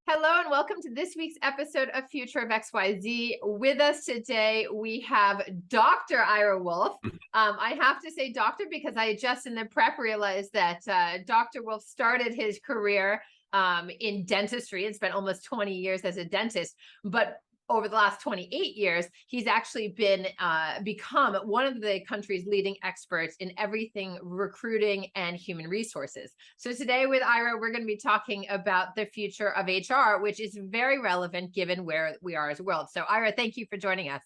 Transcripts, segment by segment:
Hello and welcome to this week's episode of Future of XYZ. With us today, we have Dr. Ira Wolfe. I have to say doctor because I just in the prep realized that Dr. Wolfe started his career in dentistry and spent almost 20 years as a dentist. But over the last 28 years, he's actually become one of the country's leading experts in everything recruiting and human resources. So today with Ira, we're going to be talking about the future of HR, which is very relevant given where we are as a world. So Ira, thank you for joining us.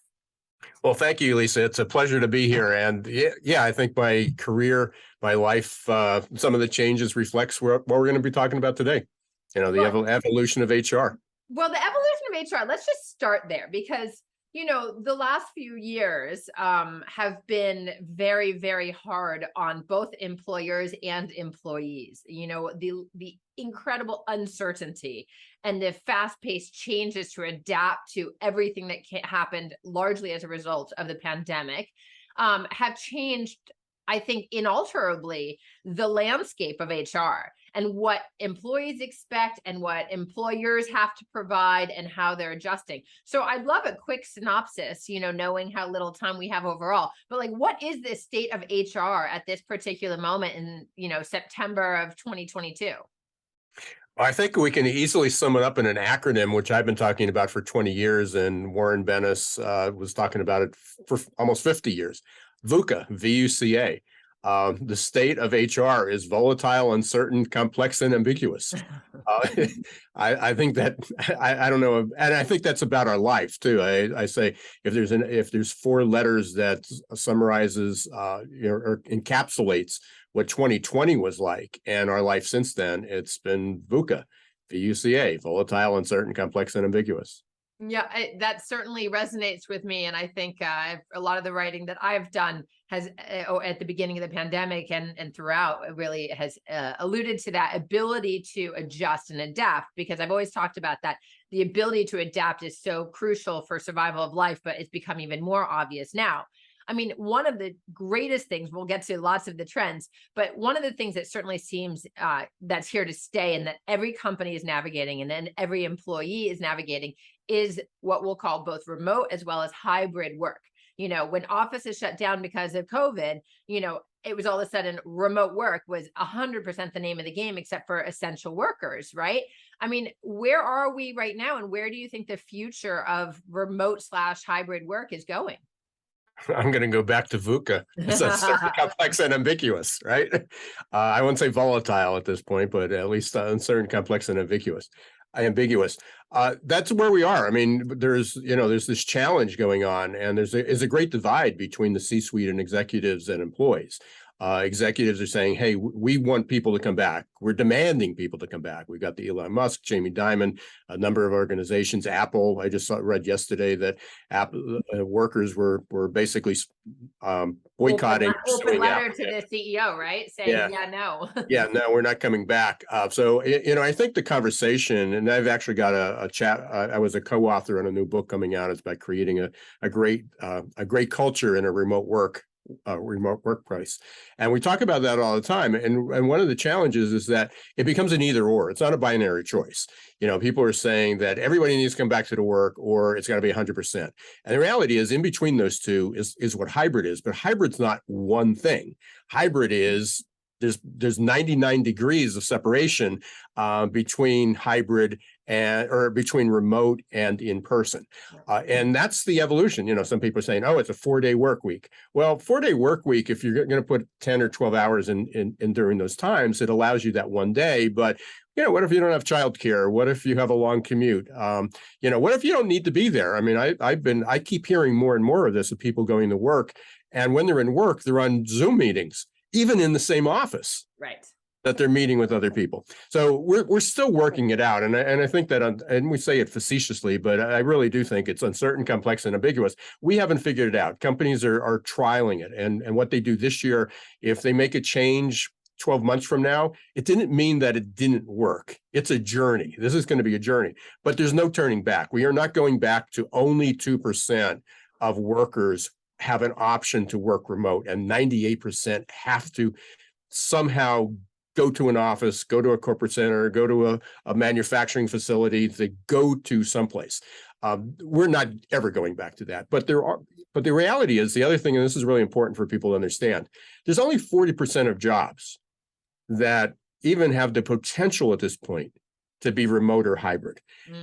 Well, thank you, Lisa. It's a pleasure to be here. And yeah, I think my career, my life, some of the changes reflects what we're going to be talking about today. The evolution of HR. Well, the evolution of HR, let's just start there because, the last few years have been very, very hard on both employers and employees. The incredible uncertainty and the fast-paced changes to adapt to everything that happened largely as a result of the pandemic have changed, I think, inalterably the landscape of HR and what employees expect and what employers have to provide and how they're adjusting. So I'd love a quick synopsis, knowing how little time we have overall, but what is the state of HR at this particular moment in, September of 2022? I think we can easily sum it up in an acronym, which I've been talking about for 20 years, and Warren Bennis was talking about it for almost 50 years. VUCA, V-U-C-A. The state of HR is volatile, uncertain, complex, and ambiguous. I think that I don't know, and I think that's about our life too. I say if there's four letters that summarizes or encapsulates what 2020 was like and our life since then, it's been VUCA, V-U-C-A, volatile, uncertain, complex, and ambiguous. Yeah, that certainly resonates with me. And I think a lot of the writing that I've done has at the beginning of the pandemic and throughout really has alluded to that ability to adjust and adapt, because I've always talked about that. The ability to adapt is so crucial for survival of life, but it's become even more obvious now. I mean, one of the greatest things, we'll get to lots of the trends, but one of the things that certainly seems that's here to stay and that every company is navigating and then every employee is navigating is what we'll call both remote as well as hybrid work. When offices shut down because of COVID, it was all of a sudden remote work was 100% the name of the game, except for essential workers, right? I mean, where are we right now? And where do you think the future of remote/hybrid work is going? I'm going to go back to VUCA. It's uncertain, complex, and ambiguous, right? I won't say volatile at this point, but at least uncertain, complex, and ambiguous. That's where we are. I mean, there's this challenge going on, and there's a great divide between the C-suite and executives and employees. Executives are saying, hey, we want people to come back. We're demanding people to come back. We've got the Elon Musk, Jamie Dimon, a number of organizations, Apple. I just read yesterday that Apple workers were basically boycotting. Open letter to the CEO, right? Saying, no. Yeah, no, we're not coming back. So, I think the conversation, and I've actually got a chat. I was a co-author on a new book coming out. It's about creating a great culture in a remote workplace. And we talk about that all the time. And one of the challenges is that it becomes an either or. It's not a binary choice. People are saying that everybody needs to come back to the work or it's got to be 100%. And the reality is in between those two is what hybrid is. But hybrid's not one thing. Hybrid is there's 99 degrees of separation between hybrid or between remote and in person. And that's the evolution. Some people are saying, oh, it's a 4-day work week. Well, 4-day work week, if you're going to put 10 or 12 hours in during those times, it allows you that one day. But what if you don't have childcare? What if you have a long commute? What if you don't need to be there? I mean, I keep hearing more and more of this of people going to work. And when they're in work, they're on Zoom meetings, even in the same office. Right. That they're meeting with other people. So we're still working it out. And I think that, and we say it facetiously, but I really do think it's uncertain, complex, and ambiguous. We haven't figured it out. Companies are trialing it. And what they do this year, if they make a change 12 months from now, it didn't mean that it didn't work. It's a journey. This is going to be a journey, but there's no turning back. We are not going back to only 2% of workers have an option to work remote, and 98% have to somehow go to an office, go to a corporate center, go to a manufacturing facility, they go to someplace. We're not ever going back to that, but the reality is the other thing, and this is really important for people to understand, there's only 40% of jobs that even have the potential at this point to be remote or hybrid.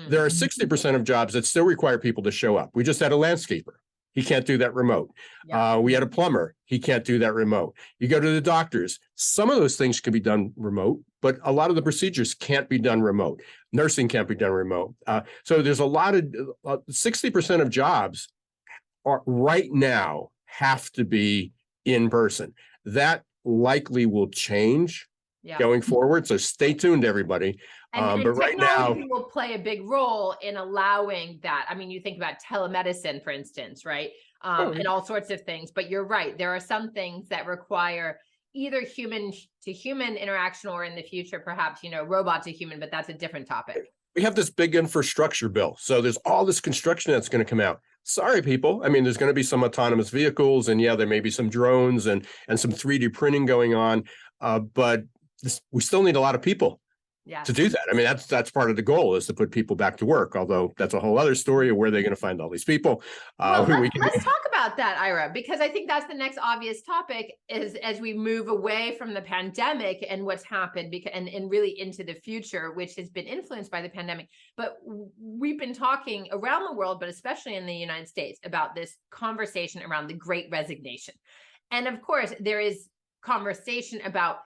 There are 60% of jobs that still require people to show up. We just had a landscaper. He can't do that remote. Yeah. We had a plumber. He can't do that remote. You go to the doctors. Some of those things can be done remote, but a lot of the procedures can't be done remote. Nursing can't be done remote. So there's a lot of 60% of jobs are right now have to be in person. That likely will change going forward. So stay tuned, everybody. And but right now, technology will play a big role in allowing that. I mean, you think about telemedicine, for instance, right? And all sorts of things. But you're right. There are some things that require either human to human interaction, or in the future, perhaps, robot to human, but that's a different topic. We have this big infrastructure bill. So there's all this construction that's going to come out. Sorry, people. I mean, there's going to be some autonomous vehicles, and there may be some drones and some 3D printing going on. But we still need a lot of people to do that. I mean, that's part of the goal, is to put people back to work, although that's a whole other story of where they're going to find all these people. Let's talk about that, Ira, because I think that's the next obvious topic, is as we move away from the pandemic and what's happened, and really into the future, which has been influenced by the pandemic. But we've been talking around the world, but especially in the United States, about this conversation around the Great Resignation. And of course, there is conversation about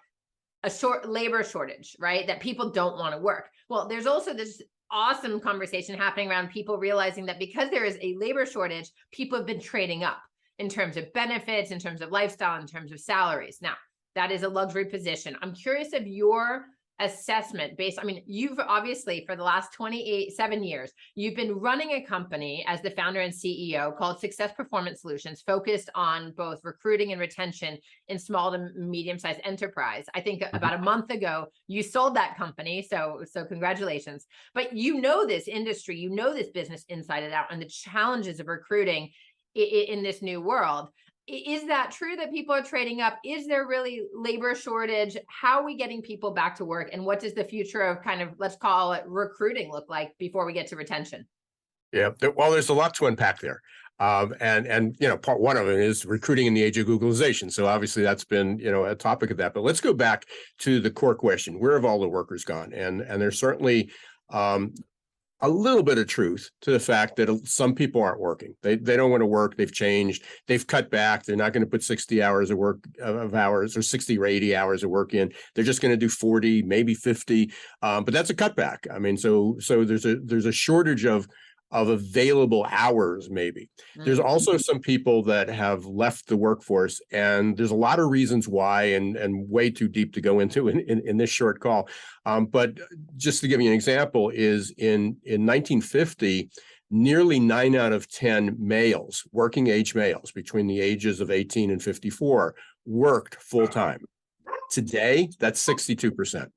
a short labor shortage, right? That people don't want to work. Well, there's also this awesome conversation happening around people realizing that because there is a labor shortage, people have been trading up in terms of benefits, in terms of lifestyle, in terms of salaries. Now, that is a luxury position. I'm curious of your assessment you've obviously, for the last 7 years, you've been running a company as the founder and CEO called Success Performance Solutions, focused on both recruiting and retention in small to medium-sized enterprise. I think about a month ago, you sold that company. So congratulations. But this industry, this business inside and out, and the challenges of recruiting in this new world. Is that true that people are trading up? Is there really labor shortage? How are we getting people back to work? And what does the future of let's call it recruiting look like before we get to retention? Yeah, well, there's a lot to unpack there. Part one of it is recruiting in the age of Googleization. So obviously that's been, a topic of that. But let's go back to the core question. Where have all the workers gone? And there's certainly a little bit of truth to the fact that some people aren't working. They don't want to work. They've changed. They've cut back. They're not going to put 60 hours of hours or 60 or 80 hours of work in. They're just going to do 40, maybe 50. But that's a cutback. I mean, so there's a shortage of available hours, maybe. There's also some people that have left the workforce, and there's a lot of reasons why, and way too deep to go into in this short call. But just to give you an example, is in 1950, nearly 9 out of 10 males, working age males between the ages of 18 and 54, worked full time. Today, that's 62%.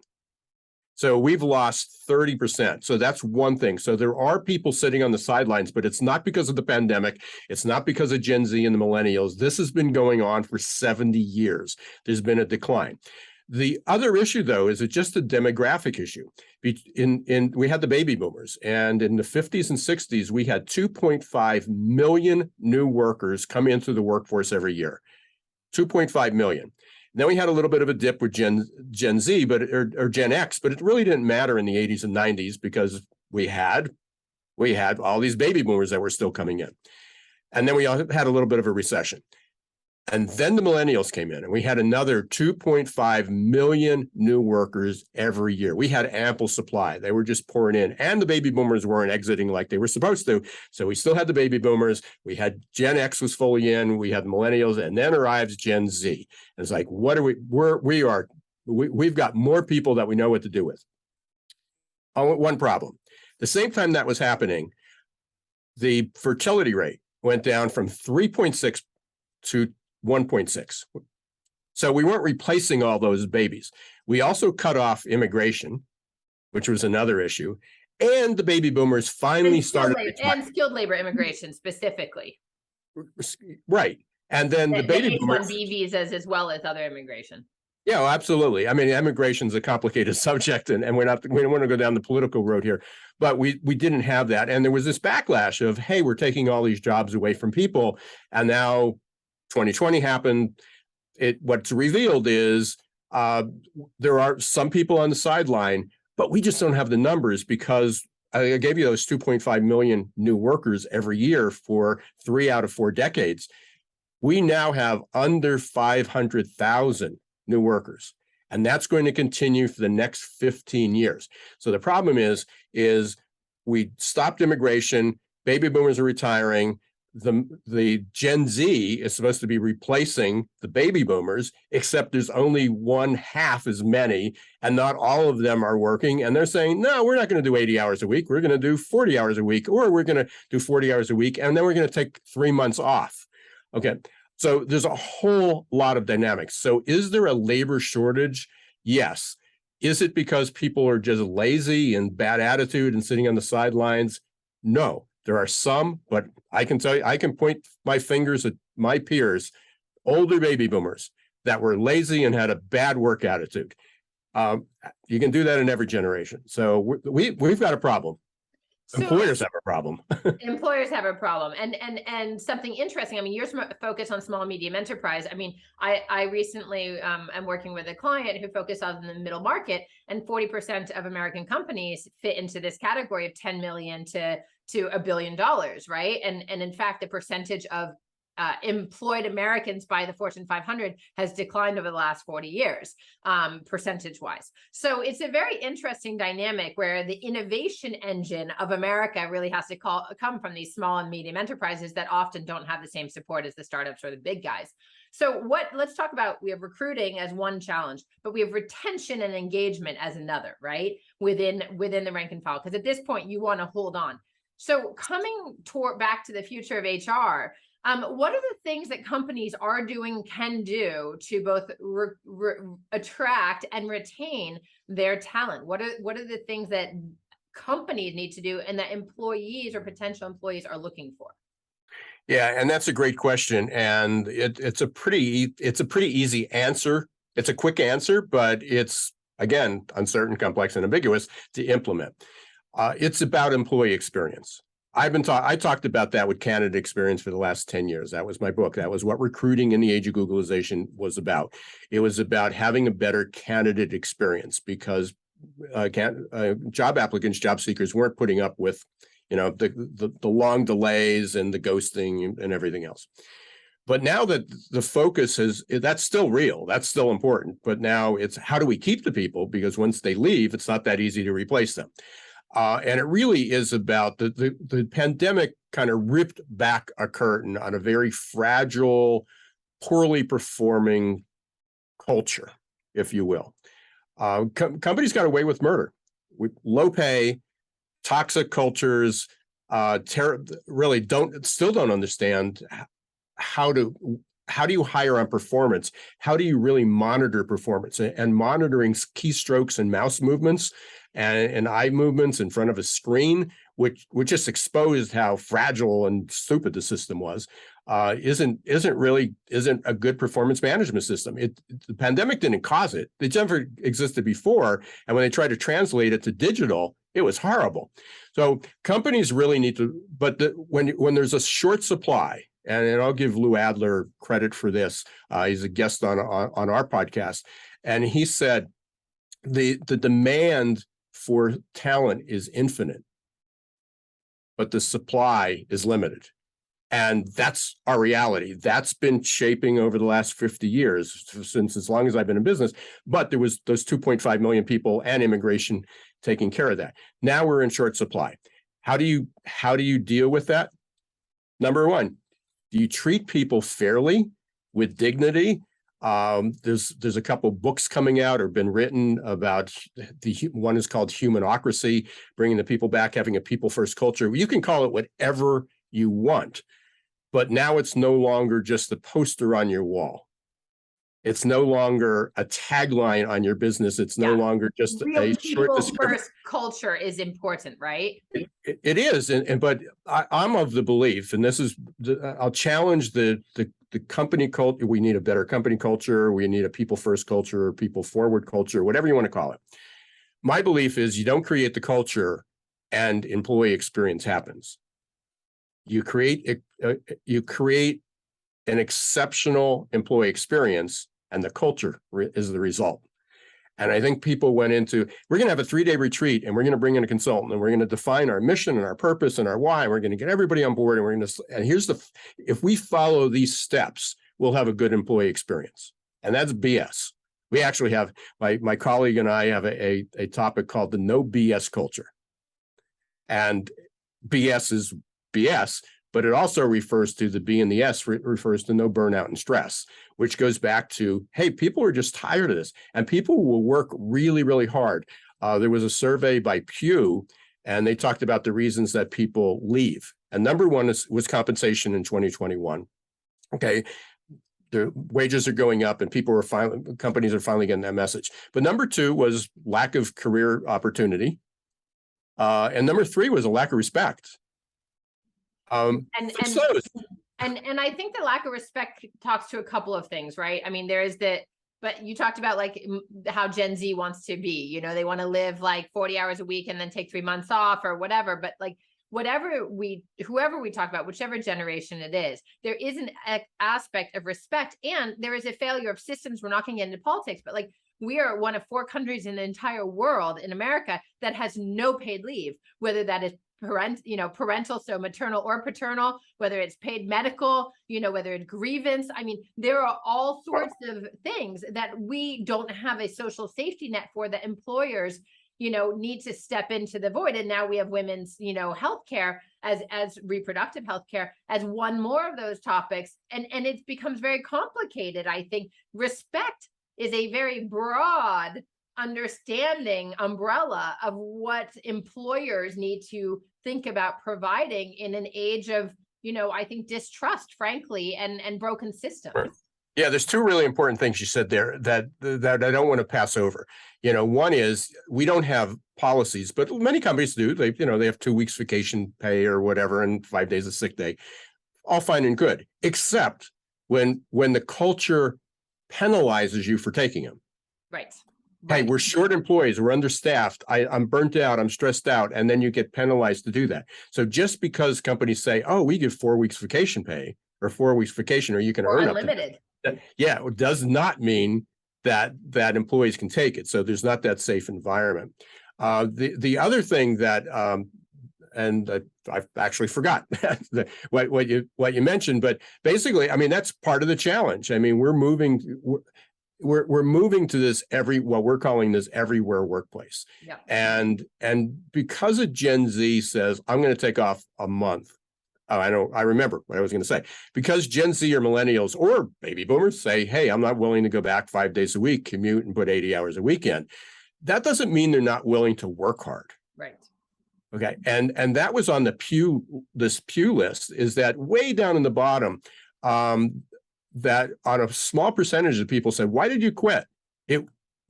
So we've lost 30%. So that's one thing. So there are people sitting on the sidelines, but it's not because of the pandemic. It's not because of Gen Z and the millennials. This has been going on for 70 years. There's been a decline. The other issue, though, is it's just a demographic issue. We had the baby boomers, and in the 50s and 60s, we had 2.5 million new workers come into the workforce every year. 2.5 million. Then we had a little bit of a dip with Gen Z, or Gen X, but it really didn't matter in the 80s and 90s because we had all these baby boomers that were still coming in. And then we had a little bit of a recession. And then the millennials came in, and we had another 2.5 million new workers every year. We had ample supply. They were just pouring in, and the baby boomers weren't exiting like they were supposed to. So we still had the baby boomers. We had Gen X was fully in. We had the millennials, and then arrives Gen Z. And it's like, we've got more people that we know what to do with. One problem. The same time that was happening, the fertility rate went down from 3.6 to 1.6. So we weren't replacing all those babies. We also cut off immigration, which was another issue. And the baby boomers finally started. And skilled labor immigration specifically. Right. And then the baby boomers. H-1B visas as well as other immigration. Yeah, well, absolutely. I mean, immigration is a complicated subject, and we don't want to go down the political road here, but we didn't have that, and there was this backlash of, hey, we're taking all these jobs away from people, and now 2020 happened. What's revealed is uh, there are some people on the sideline, but we just don't have the numbers because I gave you those 2.5 million new workers every year for 3 out of 4 decades. We now have under 500,000 new workers, and that's going to continue for the next 15 years. So the problem is we stopped immigration, baby boomers are retiring, the Gen Z is supposed to be replacing the baby boomers, except there's only one half as many, and not all of them are working. And they're saying, no, we're not going to do 80 hours a week. We're going to do 40 hours a week, or we're going to do 40 hours a week, and then we're going to take 3 months off. Okay. So there's a whole lot of dynamics. So is there a labor shortage? Yes. Is it because people are just lazy and bad attitude and sitting on the sidelines? No. There are some, but I can tell you, I can point my fingers at my peers, older baby boomers that were lazy and had a bad work attitude. You can do that in every generation. So we've got a problem. So Employers have a problem. employers have a problem, and something interesting. I mean, you're focused on small and medium enterprise. I mean, I recently am working with a client who focused on the middle market, and 40% of American companies fit into this category of 10 million to $1 billion, right? And in fact, the percentage of employed Americans by the Fortune 500 has declined over the last 40 years, percentage wise. So it's a very interesting dynamic where the innovation engine of America really has to come from these small and medium enterprises that often don't have the same support as the startups or the big guys. So let's talk about, we have recruiting as one challenge, but we have retention and engagement as another, right? Within the rank and file, because at this point you want to hold on. So coming back to the future of HR, what are the things that companies are doing, can do to both attract and retain their talent? What are the things that companies need to do and that employees or potential employees are looking for? Yeah, and that's a great question, and it's a pretty easy answer. It's a quick answer, but it's again uncertain, complex, and ambiguous to implement. It's about employee experience. I talked about that with candidate experience for the last 10 years. That was my book. That was what recruiting in the age of Googlization was about. It was about having a better candidate experience because job applicants, job seekers weren't putting up with, the long delays and the ghosting and everything else. But now that the focus that's still real, that's still important. But now it's how do we keep the people? Because once they leave, it's not that easy to replace them. And it really is about the pandemic kind of ripped back a curtain on a very fragile, poorly performing culture, if you will. Companies got away with murder, with low pay, toxic cultures. Really still don't understand how do you hire on performance? How do you really monitor performance? And monitoring keystrokes and mouse movements and eye movements in front of a screen, which just exposed how fragile and stupid the system was, isn't a good performance management system. The pandemic didn't cause it. It never existed before. And when they tried to translate it to digital, it was horrible. So companies really need to, but when there's a short supply, and I'll give Lou Adler credit for this. He's a guest on our podcast, and he said the demand for talent is infinite, but the supply is limited. And that's our reality. That's been shaping over the last 50 years, since as long as I've been in business. But there was those 2.5 million people and immigration taking care of that. Now we're in short supply. How do you deal with that? Number one, do you treat people fairly, with dignity? There's a couple books coming out or been written about one is called Humanocracy, bringing the people back, having a people first culture. You can call it whatever you want, but now it's no longer just the poster on your wall. It's no longer a tagline on your business. It's no longer just Real a short people description. first culture is important, right? It is, but I'm of the belief, and this is, I'll challenge the company culture. We need a better company culture. We need a people first culture, or people forward culture, whatever you want to call it. My belief is you don't create the culture and employee experience happens. You create an exceptional employee experience, and the culture is the result. And I think people went into, we're going to have a 3-day retreat, and we're going to bring in a consultant, and we're going to define our mission and our purpose and our why. And we're going to get everybody on board, and we're going to, and here's if we follow these steps, we'll have a good employee experience. And that's BS. We actually have, my colleague and I have a topic called the no BS culture. And BS is BS, but it also refers to the B and the S refers to no burnout and stress, which goes back to, hey, people are just tired of this, and people will work really, really hard. There was a survey by Pew, and they talked about the reasons that people leave. And number one was compensation in 2021. Okay. The wages are going up, and companies are finally getting that message. But number two was lack of career opportunity. And number three was a lack of respect. And I think the lack of respect talks to a couple of things, right? I mean, there is but you talked about like how Gen Z wants to be, they want to live like 40 hours a week and then take 3 months off or whatever. But like, whoever we talk about, whichever generation it is, there is an aspect of respect, and there is a failure of systems. We're not going to get into politics, but like, we are one of 4 countries in the entire world, in America, that has no paid leave, whether that is parental, so maternal or paternal, whether it's paid medical, whether it's grievance. I mean, there are all sorts of things that we don't have a social safety net for, that employers need to step into the void. And now we have women's, healthcare as reproductive healthcare as one more of those topics. And it becomes very complicated. I think respect is a very broad understanding umbrella of what employers need to think about providing in an age of, I think, distrust, frankly, and broken systems. Right. Yeah, there's 2 really important things you said there that I don't want to pass over. One is we don't have policies, but many companies do. They have 2 weeks vacation pay or whatever, and 5 days of sick day. All fine and good, except when the culture penalizes you for taking them. Right. Hey, we're short employees, we're understaffed, I'm burnt out, I'm stressed out, and then you get penalized to do that. So just because companies say, oh, we give 4 weeks vacation pay or 4 weeks vacation, or you can earn unlimited. It does not mean that employees can take it. So there's not that safe environment. The other thing that, and I've actually forgot what you mentioned, but basically, I mean, that's part of the challenge. I mean, we're moving to this what we're calling this everywhere workplace. Yeah. And because a Gen Z says, I'm going to take off a month. I remember what I was going to say. Because Gen Z or millennials or baby boomers say, hey, I'm not willing to go back 5 days a week, commute, and put 80 hours a week in. That doesn't mean they're not willing to work hard. Right. Okay. And that was on this Pew list, is that way down in the bottom, that on a small percentage of people said, why did you quit?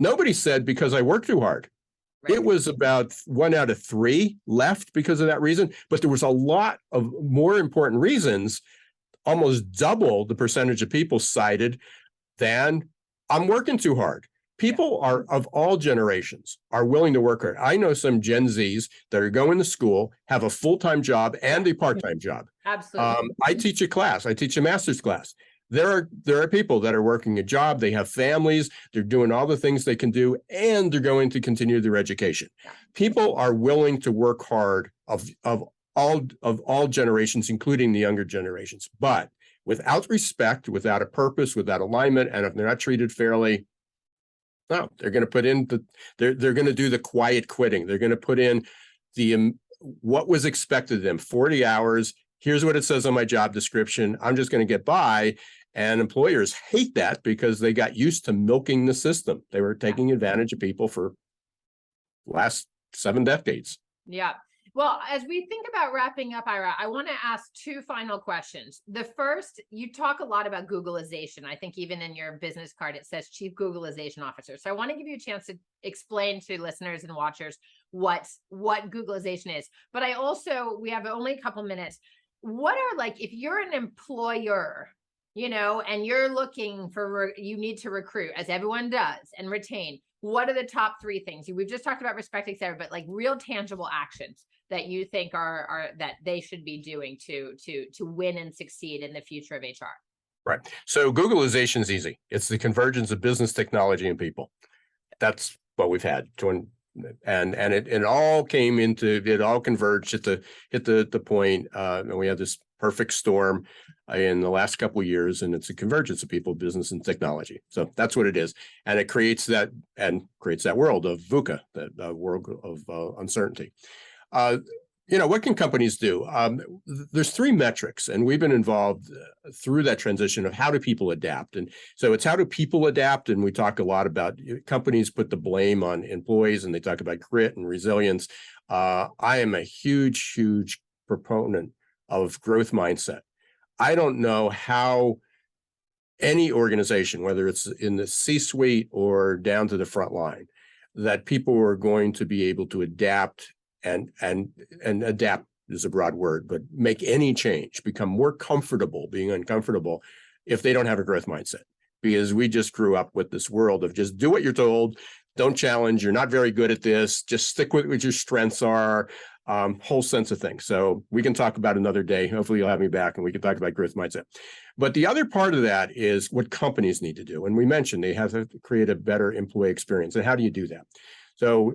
Nobody said because I worked too hard. Right. It was about 1 out of 3 left because of that reason. But there was a lot of more important reasons, almost double the percentage of people cited than I'm working too hard. People are of all generations are willing to work hard. I know some Gen Zs that are going to school, have a full-time job and a part-time job. Absolutely. I teach a class. I teach a master's class. There are people that are working a job. They have families. They're doing all the things they can do, and they're going to continue their education. People are willing to work hard of all generations, including the younger generations. But without respect, without a purpose, without alignment, and if they're not treated fairly, no, they're going to put in they're going to do the quiet quitting. They're going to put in what was expected of them, 40 hours. Here's what it says on my job description. I'm just going to get by. And employers hate that because they got used to milking the system. They were taking advantage of people for the last 7 decades. Yeah. Well, as we think about wrapping up, Ira, I want to ask two final questions. The first, you talk a lot about Googleization. I think even in your business card, it says Chief Googleization Officer. So I want to give you a chance to explain to listeners and watchers what Googleization is. But I also, we have only a couple minutes. What are, like, if you're an employer, and you're looking for, you need to recruit, as everyone does, and retain, what are the top three things? We've just talked about respect, et cetera, but like real tangible actions that you think are that they should be doing to win and succeed in the future of HR? Right. So Googleization is easy. It's the convergence of business, technology, and people. That's what we've had. And it all came into, it all converged at the point, and we had this perfect storm in the last couple of years, and it's a convergence of people, business, and technology. So that's what it is, and it creates that world of VUCA, that world of uncertainty. What can companies do? There's three metrics, and we've been involved through that transition of how do people adapt. And so it's how do people adapt? And we talk a lot about companies put the blame on employees, and they talk about grit and resilience. I am a huge, huge proponent of growth mindset. I don't know how any organization, whether it's in the C-suite or down to the front line, that people are going to be able to adapt and adapt is a broad word, but make any change, become more comfortable being uncomfortable if they don't have a growth mindset. Because we just grew up with this world of just do what you're told, don't challenge, you're not very good at this, just stick with what your strengths are, whole sense of things. So we can talk about another day. Hopefully you'll have me back and we can talk about growth mindset. But the other part of that is what companies need to do. And we mentioned they have to create a better employee experience. And how do you do that? So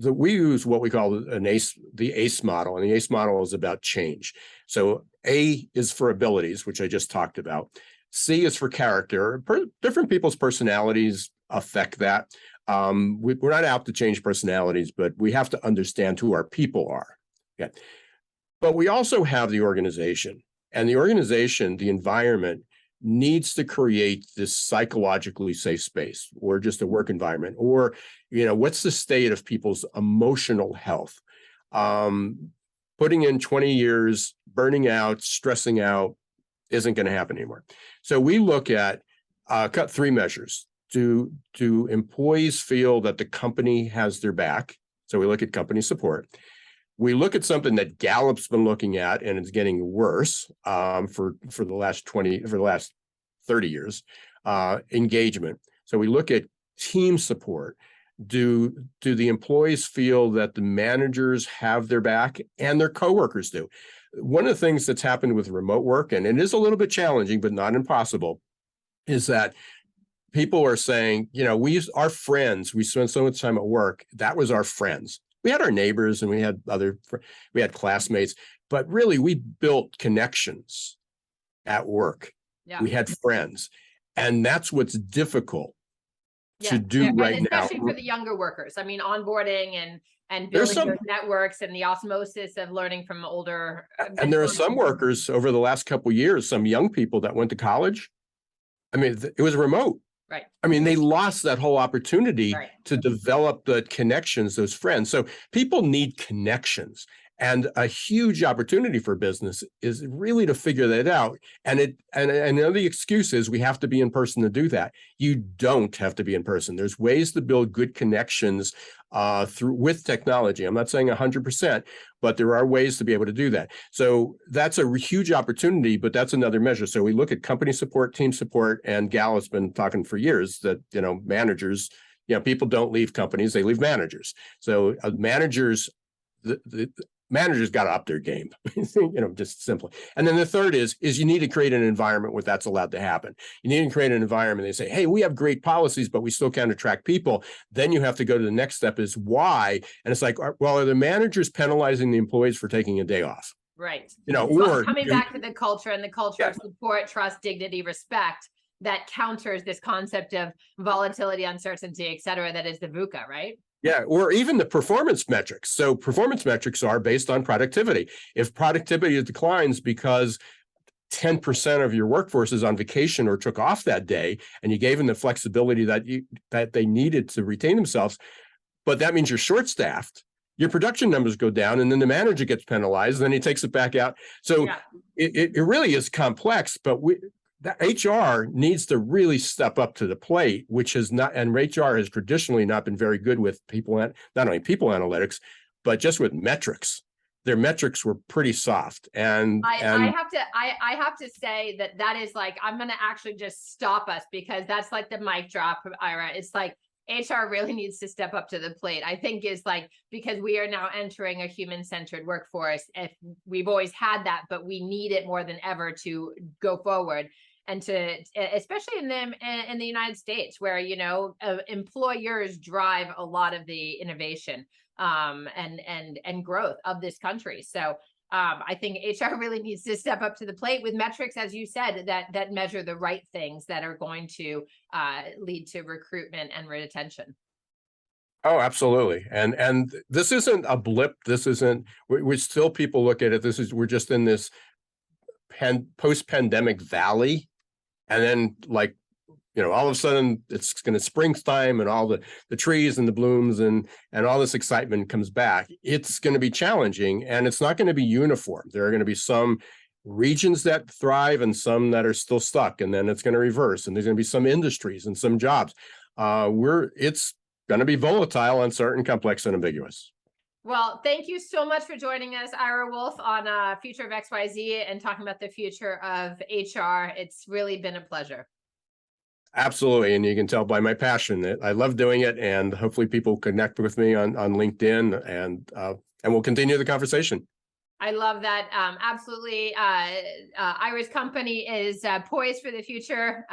we use what we call the ACE model, and the ACE model is about change. So A is for abilities, which I just talked about. C is for character. Different people's personalities affect that. We're not out to change personalities, but we have to understand who our people are. Okay. But we also have the organization, and the organization, the environment, needs to create this psychologically safe space, or just a work environment, or what's the state of people's emotional health. Putting in 20 years, burning out, stressing out isn't going to happen anymore. So we look at cut three measures. Do employees feel that the company has their back? So we look at company support. We look at something that Gallup's been looking at, and it's getting worse for the last 30 years, engagement. So we look at team support. Do the employees feel that the managers have their back and their coworkers do? One of the things that's happened with remote work, and it is a little bit challenging, but not impossible, is that people are saying, our friends, we spent so much time at work, that was our friends. We had our neighbors and we had classmates, but really we built connections at work. Yeah. We had friends, and that's what's difficult to do right now. Especially for the younger workers. I mean, onboarding and building those networks and the osmosis of learning from older. And there are some workers over the last couple of years, some young people that went to college. I mean, it was remote. Right. I mean, they lost that whole opportunity to develop the connections, those friends. So people need connections, and a huge opportunity for business is really to figure that out. And the excuse is we have to be in person to do that. You don't have to be in person. There's ways to build good connections with technology. I'm not saying 100%, but there are ways to be able to do that. So that's a huge opportunity, but that's another measure. So we look at company support, team support, and Gallup's been talking for years that, managers, people don't leave companies, they leave managers. So managers, the managers got to up their game, just simply. And then the third is you need to create an environment where that's allowed to happen. You need to create an environment. They say, hey, we have great policies, but we still can't attract people. Then you have to go to the next step is why. And it's like, well, are the managers penalizing the employees for taking a day off? Right. Or coming back to the culture and the culture of support, trust, dignity, respect, that counters this concept of volatility, uncertainty, et cetera, that is the VUCA, right? Yeah, or even the performance metrics. So performance metrics are based on productivity. If productivity declines because 10% of your workforce is on vacation or took off that day, and you gave them the flexibility that they needed to retain themselves, but that means you're short-staffed, your production numbers go down, and then the manager gets penalized, and then he takes it back out. So Yeah. it really is complex, but the HR needs to really step up to the plate, which has not, and HR has traditionally not been very good with not only people analytics, but just with metrics. Their metrics were pretty soft. And I have to say that is like, I'm going to actually just stop us, because that's like the mic drop, Ira. It's like HR really needs to step up to the plate. I think is like, because we are now entering a human-centered workforce. If we've always had that, but we need it more than ever to go forward. And to, especially in the United States, where, you know, employers drive a lot of the innovation and growth of this country. So I think HR really needs to step up to the plate with metrics, as you said, that measure the right things that are going to lead to recruitment and retention. Oh, absolutely. And this isn't a blip. This isn't, we're still, people look at it. We're just in this post-pandemic valley. And then, like, you know, all of a sudden it's going to springtime, and all the trees and the blooms and all this excitement comes back. It's going to be challenging, and it's not going to be uniform. There are going to be some regions that thrive and some that are still stuck, and then it's going to reverse. And there's going to be some industries and some jobs. It's going to be volatile, uncertain, complex, and ambiguous. Well, thank you so much for joining us, Ira Wolfe, on Future of XYZ and talking about the future of HR. It's really been a pleasure. Absolutely. And you can tell by my passion that I love doing it, and hopefully people connect with me on LinkedIn, and we'll continue the conversation. I love that. Absolutely. Ira's company is poised for the future.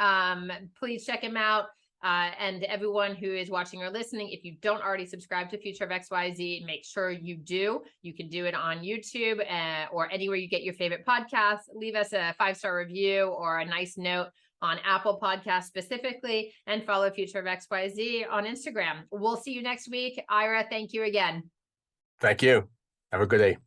Please check him out. And everyone who is watching or listening, if you don't already subscribe to Future of XYZ, make sure you do. You can do it on YouTube or anywhere you get your favorite podcasts. Leave us a 5-star review or a nice note on Apple Podcasts specifically, and follow Future of XYZ on Instagram. We'll see you next week. Ira, thank you again. Thank you. Have a good day.